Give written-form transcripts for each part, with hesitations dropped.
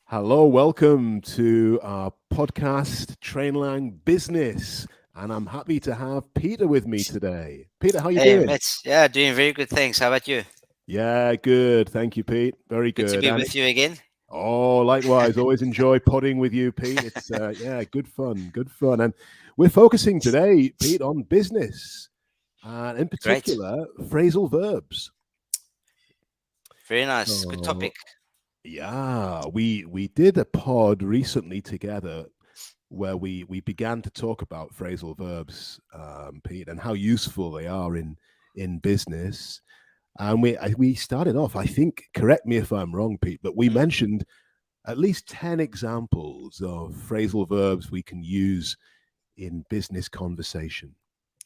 Hello, welcome to our podcast, Trainlang Business, and I'm happy to have Peter with me today. Peter, how you Hey, doing? Mitch. Yeah, doing very good. Thanks. How about you? Yeah, good. Thank you, Pete. Very Good to good. be And with you again. likewise, always enjoy potting with you, Pete. It's yeah, good fun, good fun. And we're focusing today, Pete, on business, and in Great. particular, phrasal verbs. Very nice. Good So topic. yeah, we did a pod recently together where we began to talk about phrasal verbs, Pete, and how useful they are in business. And we started off, I think, correct me if I'm wrong, Pete, but we Mm. mentioned at least 10 examples of phrasal verbs we can use in business conversation.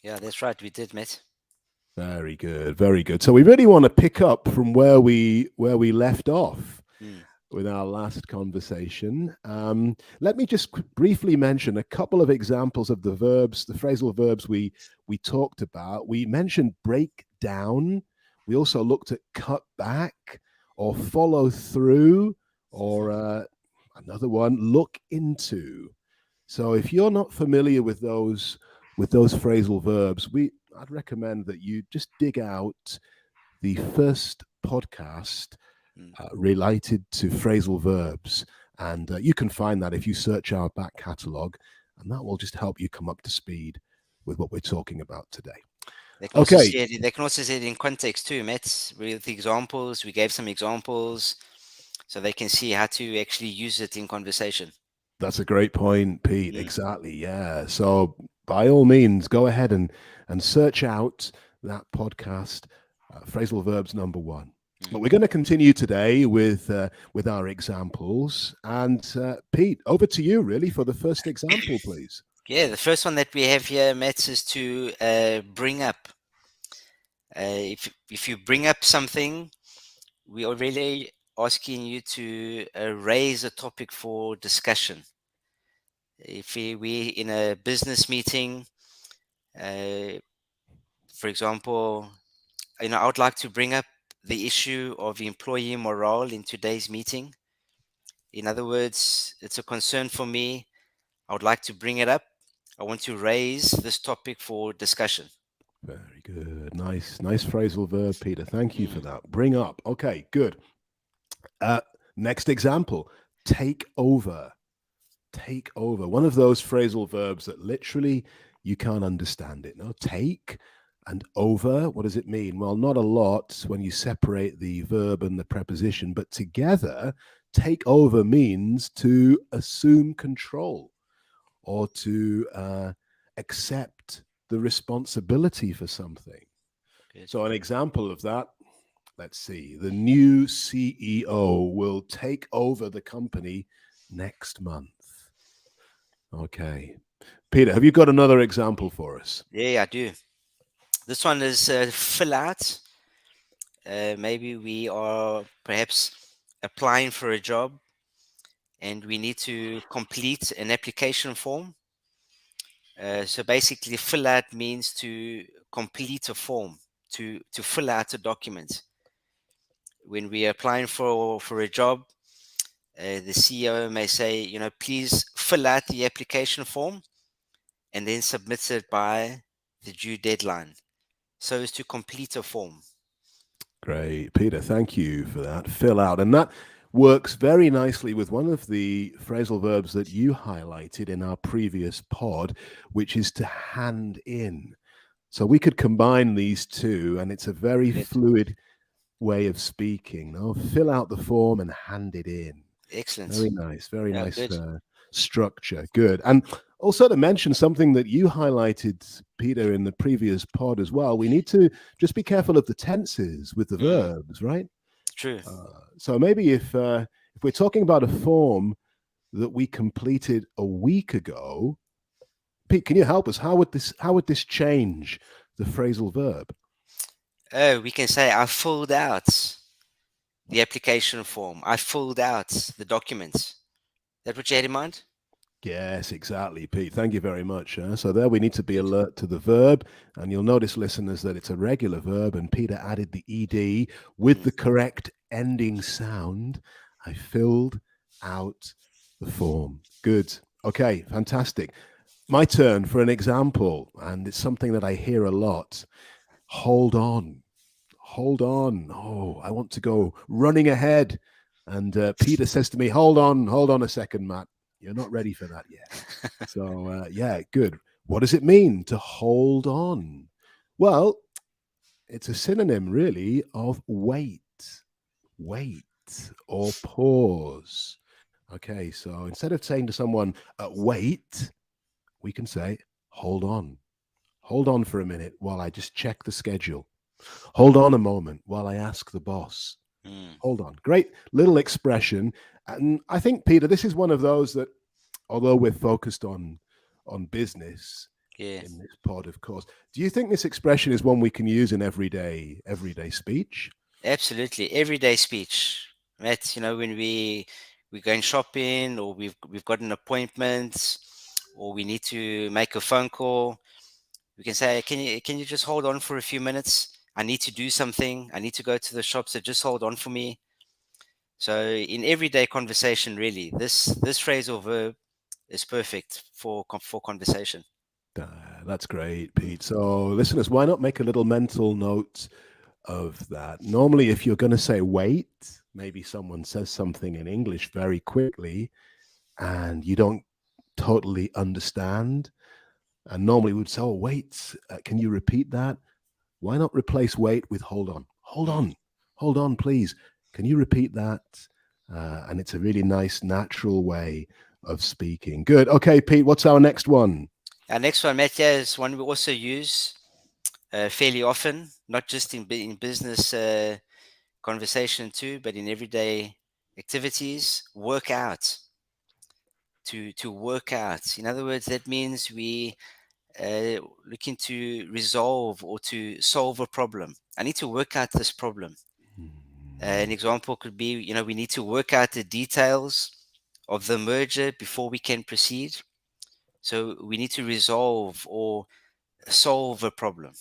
Yeah, that's right. We did, Mitch. Very good, very good. So we really want to pick up from where we left off Mm. with our last conversation. Let me just briefly mention a couple of examples of the verbs, the phrasal verbs we talked about. We mentioned break down. We also looked at cut back or follow through, or another one, look into. So if you're not familiar with those phrasal verbs, I'd recommend that you just dig out the first podcast Mm. related to phrasal verbs. And you can find that if you search our back catalogue, and that will just help you come up to speed with what we're talking about today. They can also Okay, see it. They can also see it in context too, Mitch. With the examples, we gave some examples, so they can see how to actually use it in conversation. that's a great point, Pete. Mm. Exactly. Yeah. So by all means, go ahead and search out that podcast, phrasal verbs number one. But Mm. we're going to continue today with our examples. And Pete, over to you, really, for the first example, please. Yeah, the first one that we have here, Mitch, is to bring up. If you bring up something, we are really asking you to raise a topic for discussion. If we in a business meeting, uh, for example, I would like to bring up the issue of employee morale in today's meeting. In other words, it's a concern for me. I would like to bring it up. I want to raise this topic for discussion. Very good. Nice phrasal verb, Peter. Thank you for Mm. that. Bring up. Okay, good. Uh, Next example, take over. Take over. One of those phrasal verbs that literally you can't understand it. No, take and over. What does it mean? Well, not a lot when you separate the verb and the preposition, but together, take over means to assume control or to accept the responsibility for something. Good. So, an example of that, let's see, the new CEO will take over the company next month. Okay. Peter, have you got another example for us? Yeah, I do. This one is fill out. Maybe we are perhaps applying for a job and we need to complete an application form. So basically, fill out means to complete a form, to fill out a document. When we are applying for a job, the CEO may say, please fill out the application form and then submit it by the due deadline. So as to complete a form. Great. Peter, thank you for that. Fill out. And that works very nicely with one of the phrasal verbs that you highlighted in our previous pod, which is to hand in. So we could combine these two, and it's a very Good. fluid way of speaking. No? Fill out the form and hand it in. Excellent. Very Yeah, nice good. structure. Good. And also to mention something that you highlighted, Peter, in the previous pod as well, we need to just be careful of the tenses with the Mm, verbs, right? true. So maybe if we're talking about a form that we completed a week ago, Pete, can you help us? How would this change the phrasal verb? Oh, we can say I filled out the application form. I filled out the documents. That what you had in mind? Yes, exactly, Pete. Thank you very much. So there we need to be Good. alert to the verb, and you'll notice, listeners, that it's a regular verb, and Peter added the ed with Mm, the correct ending sound. I filled out the form. Good. Okay, fantastic. My turn for an example, and it's something that I hear a lot. Hold on. Hold on. Oh, I want to go running ahead. And Peter says to me, hold on a second, Matt. You're not ready for that yet. So, yeah, good. What does it mean to hold on? Well, it's a synonym, really, of wait, wait, or pause. Okay, so instead of saying to someone, wait, we can say, hold on. Hold on for a minute while I just check the schedule. Hold on a moment while I ask the boss. Mm. Hold on. Great little expression. And I think, Peter, this is one of those that, although we're focused on business Yeah, in this pod, of course, do you think this expression is one we can use in everyday speech? absolutely. Everyday speech. Matt, when we're going shopping, or we've got an appointment, or we need to make a phone call, we can say, can you just hold on for a few minutes? I need to do something. I need to go to the shop, so just hold on for me. So in everyday conversation, really, this phrasal verb is perfect for conversation. That's great, Pete. So, listeners, why not make a little mental note of that? Normally, if you're going to say wait, maybe someone says something in English very quickly and you don't totally understand. And normally we'd say, oh, wait, can you repeat that? Why not replace wait with hold on? Mm. Hold on, please. Can you repeat that? And it's a really nice, natural way of speaking. Good. Okay, Pete, what's our next one? Our next one, Matt, yeah, is one we also use fairly often, not just in business conversation too, but in everyday activities. Work out. To work out. In other words, that means we looking to resolve or to solve a problem. I need to work out this problem. An example could be, we need to work out the details of the merger before we can proceed. So we need to resolve or solve a problem.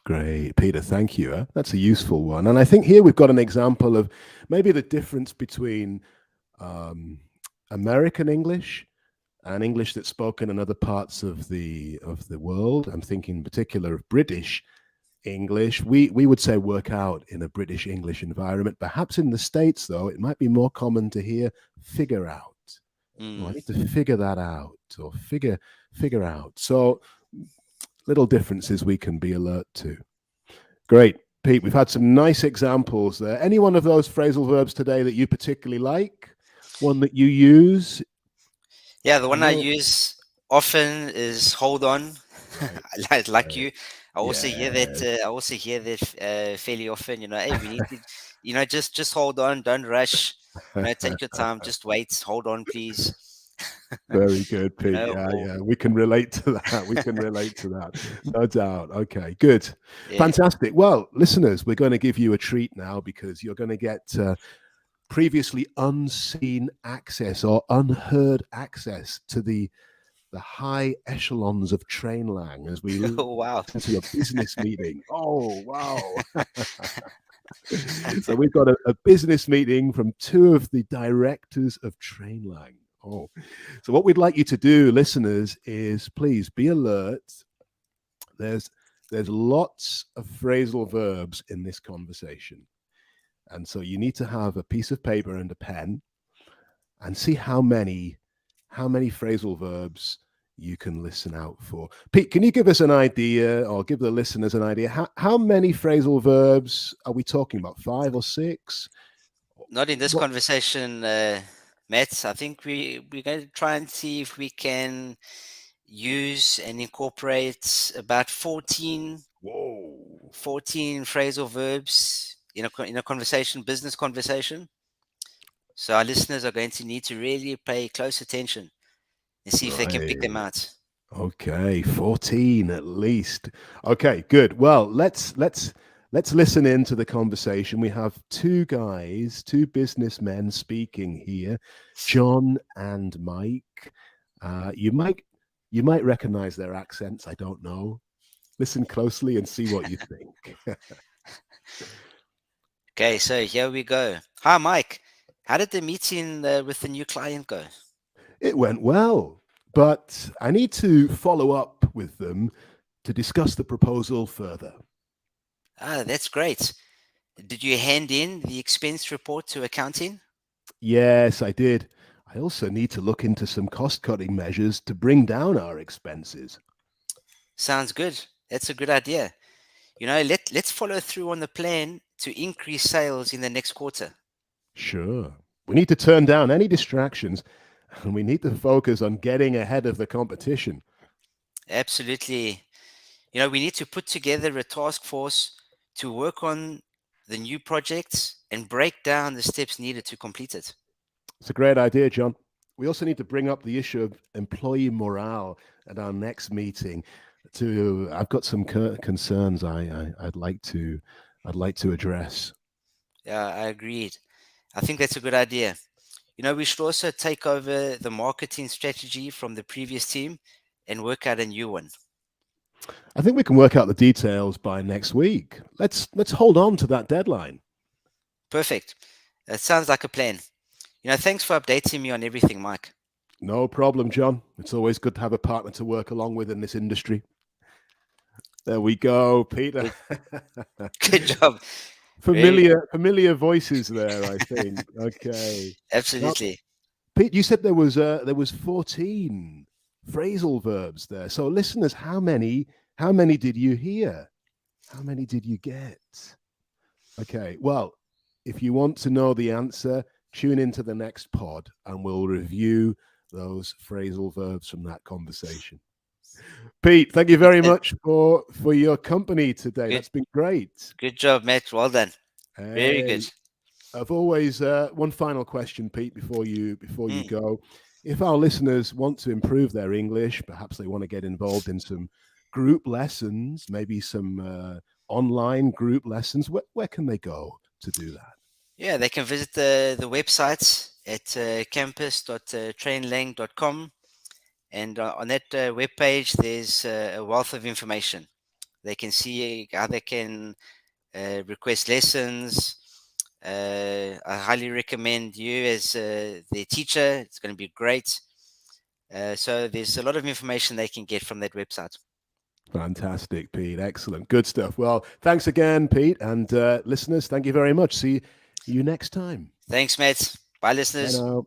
Great, Peter. Thank you. That's a useful one. And I think here we've got an example of maybe the difference between um, American English and English that's spoken in other parts of the world. I'm thinking in particular of British English. We would say work out in a British English environment. Perhaps in the States, though, it might be more common to hear figure out. Oh, I Mm. need to figure that out, or figure out. So little differences we can be alert to. Great. Pete, we've had some nice examples there. Any one of those phrasal verbs today that you particularly like? One that you use? Yeah, the one I No. use often is hold on. Right. Like Right. you, I also hear that. Yes. I also hear that fairly often. Hey, we need to, just hold on, don't rush. Take your time, just wait, hold on, please. Very good, Pete. Yeah, Or yeah. We can relate to that. We can relate to that. No doubt. Okay, good. yeah. Fantastic. Well, listeners, we're going to give you a treat now because you're going to get previously unseen access or unheard access to the high echelons of Trainlang as we Oh wow. listen to a business meeting. Oh, wow. So we've got a business meeting from two of the directors of Trainlang. Oh, so what we'd like you to do, listeners, is please be alert. There's lots of phrasal verbs in this conversation. And so you need to have a piece of paper and a pen and see how many phrasal verbs you can listen out for. Pete, can you give us an idea, or give the listeners an idea? How many phrasal verbs are we talking about? 5 or 6? Not in this What? conversation, Matt. I think we're going to try and see if we can use and incorporate about 14 Whoa. 14 phrasal verbs in a conversation, business conversation. So our listeners are going to need to really pay close attention and see if they can pick them Right. out. Okay, 14 at least. Okay, good. Well, let's listen into the conversation. We have two guys, two businessmen speaking here, John and Mike. You might recognize their accents. I don't know. Listen closely and see what you think. Okay, so here we go. Hi, Mike. How did the meeting with the new client go? It went well, but I need to follow up with them to discuss the proposal further. Ah, that's great. Did you hand in the expense report to accounting? Yes, I did. I also need to look into some cost cutting measures to bring down our expenses. Sounds good. That's a good idea. Let's follow through on the plan to increase sales in the next quarter. Sure. We need to turn down any distractions and we need to focus on getting ahead of the competition. Absolutely. We need to put together a task force to work on the new projects and break down the steps needed to complete it. It's a great idea, John. We also need to bring up the issue of employee morale at our next meeting. I've got some concerns I'd like to address. Yeah, I agreed. I think that's a good idea. We should also take over the marketing strategy from the previous team and work out a new one. I think we can work out the details by next week. Let's hold on to that deadline. Perfect. That sounds like a plan. Thanks for updating me on everything, Mike. No problem, John. It's always good to have a partner to work along with in this industry. There we go, Peter. Good job. Familiar voices there, I think. Okay. Now, Absolutely. Pete, you said there was 14 phrasal verbs there. So listeners, how many did you hear? How many did you get? Okay. Well, if you want to know the answer, tune into the next pod and we'll review those phrasal verbs from that conversation. Pete, thank you very much for your company today. Good. That's been great. Good job, Matt. Well done. Very Hey, good. I've always one final question, Pete, before you Mm. go. If our listeners want to improve their English, perhaps they want to get involved in some group lessons, maybe some online group lessons, where can they go to do that? Yeah, they can visit the website at campus.trainlang.com. And on that webpage, there's a wealth of information. They can see how they can request lessons. I highly recommend you as their teacher. It's going to be great. So there's a lot of information they can get from that website. Fantastic, Pete. Excellent. Good stuff. Well, thanks again, Pete. And listeners, thank you very much. See you next time. Thanks, Matt. Bye, Bye listeners. now.